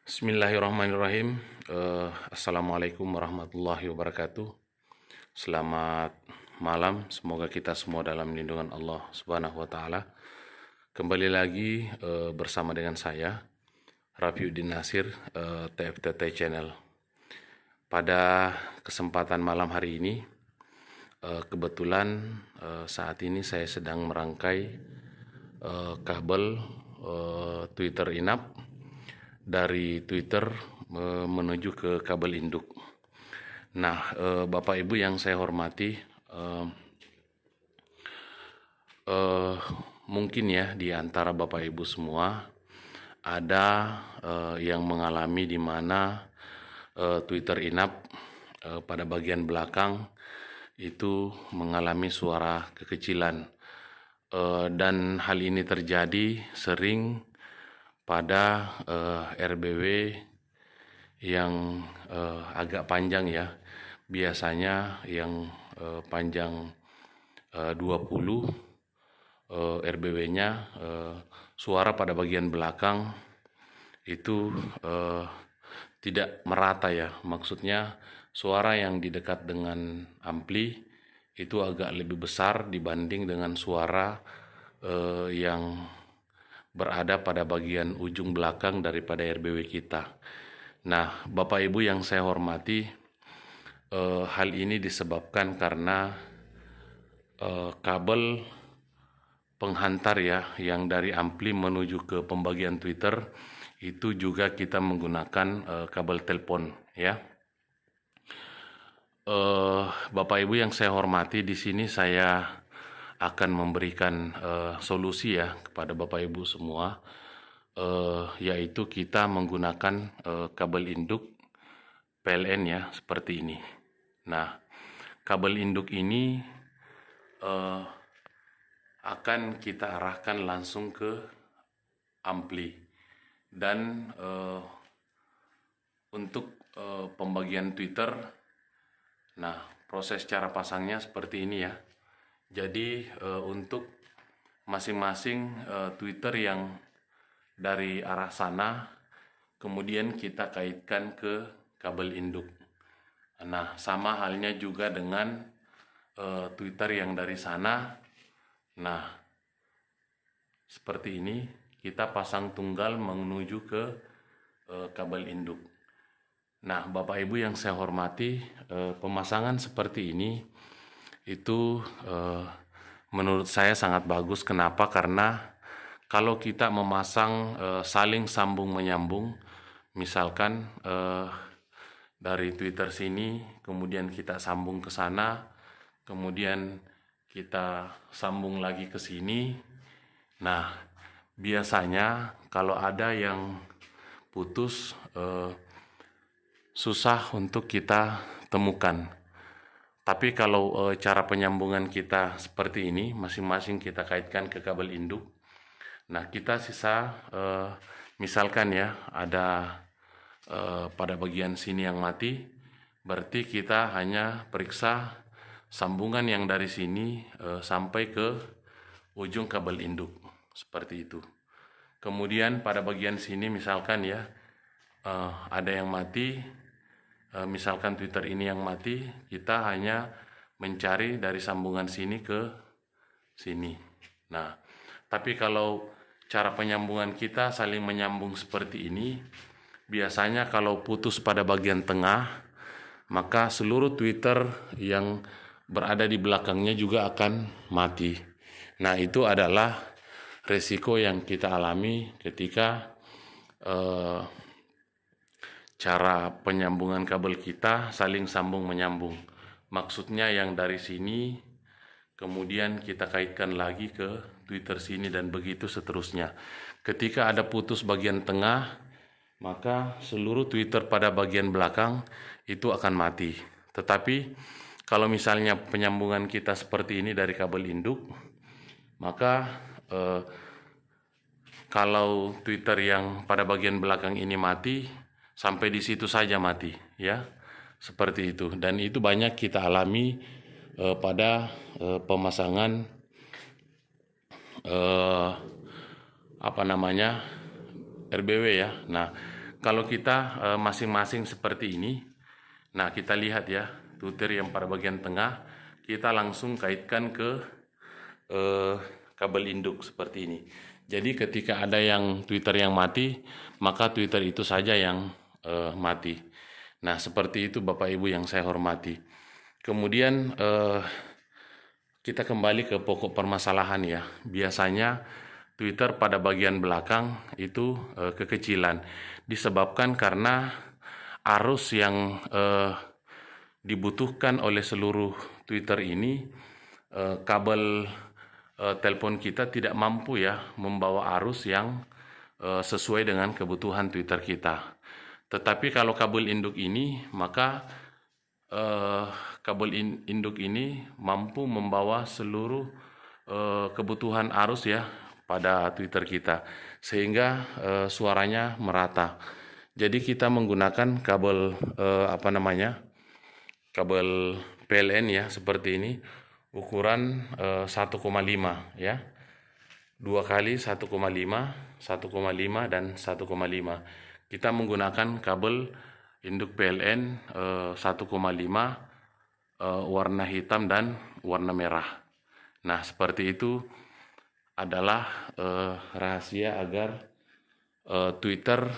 Bismillahirrahmanirrahim. Assalamualaikum warahmatullahi wabarakatuh. Selamat malam. Semoga kita semua dalam lindungan Allah Subhanahu wa Ta'ala. Kembali lagi bersama dengan saya, Rafiuddin Nasir, TFTT Channel. Pada kesempatan malam hari ini, kebetulan saat ini saya sedang merangkai kabel Twitter Inap dari Twitter menuju ke kabel induk. Nah, Bapak Ibu yang saya hormati, mungkin ya di antara Bapak Ibu semua ada yang mengalami di mana Twitter Inap pada bagian belakang itu mengalami suara kekecilan, dan hal ini terjadi sering pada RBW yang agak panjang ya, biasanya yang panjang 20 RBW-nya, suara pada bagian belakang itu tidak merata ya, maksudnya suara yang di dekat dengan ampli itu agak lebih besar dibanding dengan suara yang berada pada bagian ujung belakang daripada RBW kita. Nah, Bapak Ibu yang saya hormati, hal ini disebabkan karena kabel penghantar ya, yang dari ampli menuju ke pembagian Twitter itu juga kita menggunakan kabel telepon ya. Bapak Ibu yang saya hormati, di sini saya akan memberikan solusi ya kepada Bapak Ibu semua, yaitu kita menggunakan kabel induk PLN ya, seperti ini. Nah, kabel induk ini akan kita arahkan langsung ke ampli, dan untuk pembagian Twitter, nah proses cara pasangnya seperti ini ya. Jadi untuk masing-masing Twitter yang dari arah sana, kemudian kita kaitkan ke kabel induk. Nah, sama halnya juga dengan Twitter yang dari sana. Nah, seperti ini kita pasang tunggal menuju ke kabel induk. Nah, Bapak Ibu yang saya hormati, pemasangan seperti ini itu menurut saya sangat bagus. Kenapa? Karena kalau kita memasang saling sambung menyambung, misalkan dari Twitter sini, kemudian kita sambung ke sana, kemudian kita sambung lagi ke sini. Nah, biasanya kalau ada yang putus, susah untuk kita temukan. Tapi kalau cara penyambungan kita seperti ini, masing-masing kita kaitkan ke kabel induk. Nah, kita sisa misalkan ya ada pada bagian sini yang mati, berarti kita hanya periksa sambungan yang dari sini sampai ke ujung kabel induk, seperti itu. Kemudian pada bagian sini misalkan ya ada yang mati, misalkan Twitter ini yang mati, kita hanya mencari dari sambungan sini ke sini. Nah, tapi kalau cara penyambungan kita saling menyambung seperti ini, biasanya kalau putus pada bagian tengah, maka seluruh Twitter yang berada di belakangnya juga akan mati. Nah, itu adalah resiko yang kita alami ketika cara penyambungan kabel kita saling sambung menyambung. Maksudnya yang dari sini kemudian kita kaitkan lagi ke Twitter sini dan begitu seterusnya. Ketika ada putus bagian tengah, maka seluruh Twitter pada bagian belakang itu akan mati. Tetapi kalau misalnya penyambungan kita seperti ini dari kabel induk, maka kalau Twitter yang pada bagian belakang ini mati, sampai di situ saja mati ya, seperti itu. Dan itu banyak kita alami pada pemasangan RBW ya. Nah, kalau kita masing-masing seperti ini, nah kita lihat ya, Twitter yang pada bagian tengah, kita langsung kaitkan ke kabel induk seperti ini. Jadi ketika ada yang Twitter yang mati, maka Twitter itu saja yang mati. Nah seperti itu Bapak Ibu yang saya hormati. Kemudian kita kembali ke pokok permasalahan ya. Biasanya Twitter pada bagian belakang itu kekecilan, disebabkan karena arus yang dibutuhkan oleh seluruh Twitter ini, kabel telepon kita tidak mampu ya membawa arus yang sesuai dengan kebutuhan Twitter kita. Tetapi kalau kabel induk ini, maka kabel induk ini mampu membawa seluruh kebutuhan arus ya pada Twitter kita, sehingga suaranya merata. Jadi kita menggunakan kabel kabel PLN ya seperti ini, ukuran 1,5 ya, 2 kali 1,5, 1,5 dan 1,5. Kita menggunakan kabel induk PLN 1,5 warna hitam dan warna merah. Nah seperti itu adalah rahasia agar Twitter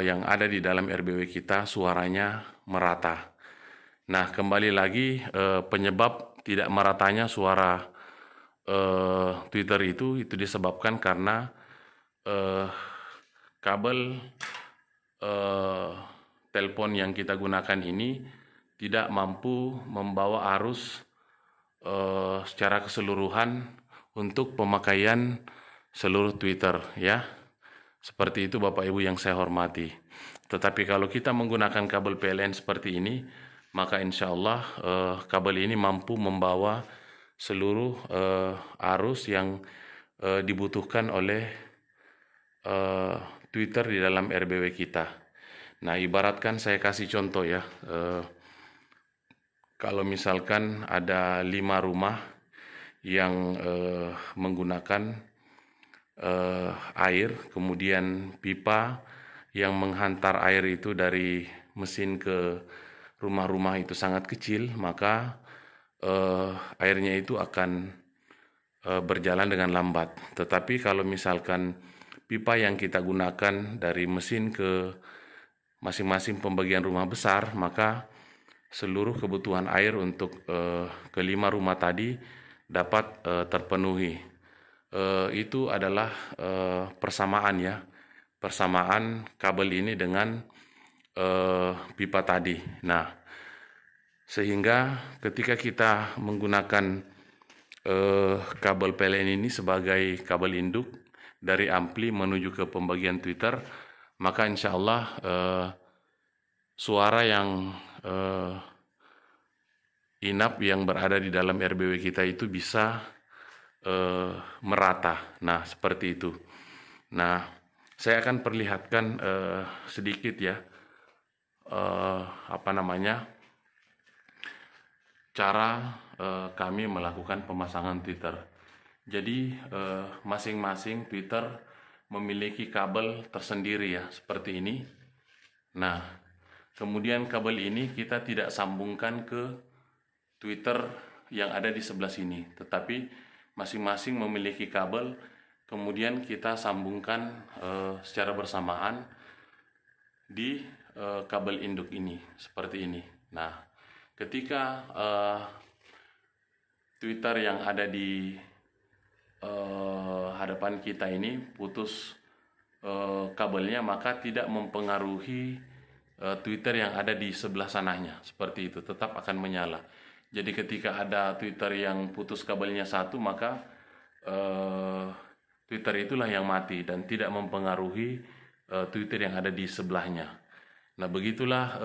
yang ada di dalam RBW kita suaranya merata. Nah kembali lagi, penyebab tidak meratanya suara Twitter itu disebabkan karena kabel telepon yang kita gunakan ini tidak mampu membawa arus secara keseluruhan untuk pemakaian seluruh Twitter ya. Seperti itu Bapak Ibu yang saya hormati. Tetapi kalau kita menggunakan kabel PLN seperti ini, maka insya Allah kabel ini mampu membawa seluruh arus yang dibutuhkan oleh Twitter di dalam RBW kita. Nah ibaratkan saya kasih contoh ya, kalau misalkan ada 5 rumah yang menggunakan air, kemudian pipa yang menghantar air itu dari mesin ke rumah-rumah itu sangat kecil, maka airnya itu akan berjalan dengan lambat. Tetapi kalau misalkan pipa yang kita gunakan dari mesin ke masing-masing pembagian rumah besar, maka seluruh kebutuhan air untuk kelima rumah tadi dapat terpenuhi. Itu adalah persamaan ya, persamaan kabel ini dengan pipa tadi. Nah, sehingga ketika kita menggunakan kabel PLN ini sebagai kabel induk dari ampli menuju ke pembagian Twitter, maka insya Allah suara yang inap yang berada di dalam RBW kita itu bisa merata. Nah seperti itu. Nah saya akan perlihatkan sedikit ya cara kami melakukan pemasangan Twitter. Jadi masing-masing Twitter memiliki kabel tersendiri ya seperti ini. Nah kemudian kabel ini kita tidak sambungkan ke Twitter yang ada di sebelah sini, tetapi masing-masing memiliki kabel, kemudian kita sambungkan secara bersamaan di kabel induk ini, seperti ini. Nah, ketika Twitter yang ada di hadapan kita ini putus kabelnya, maka tidak mempengaruhi Twitter yang ada di sebelah sananya, seperti itu, tetap akan menyala. Jadi ketika ada Twitter yang putus kabelnya satu, maka Twitter itulah yang mati dan tidak mempengaruhi Twitter yang ada di sebelahnya. Nah begitulah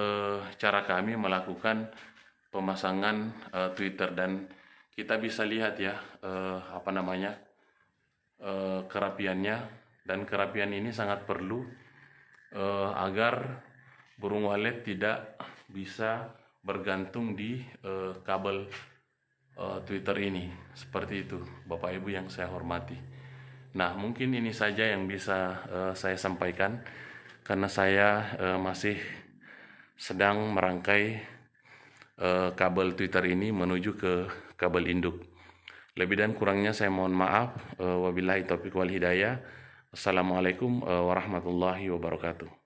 cara kami melakukan pemasangan Twitter, dan kita bisa lihat ya kerapiannya, dan kerapian ini sangat perlu agar burung walet tidak bisa bergantung di kabel Twitter ini. Seperti itu Bapak Ibu yang saya hormati. Nah, mungkin ini saja yang bisa saya sampaikan karena saya masih sedang merangkai kabel Twitter ini menuju ke kabel induk. Lebih dan kurangnya saya mohon maaf. Wabillahi taufiq wal hidayah. Assalamualaikum warahmatullahi wabarakatuh.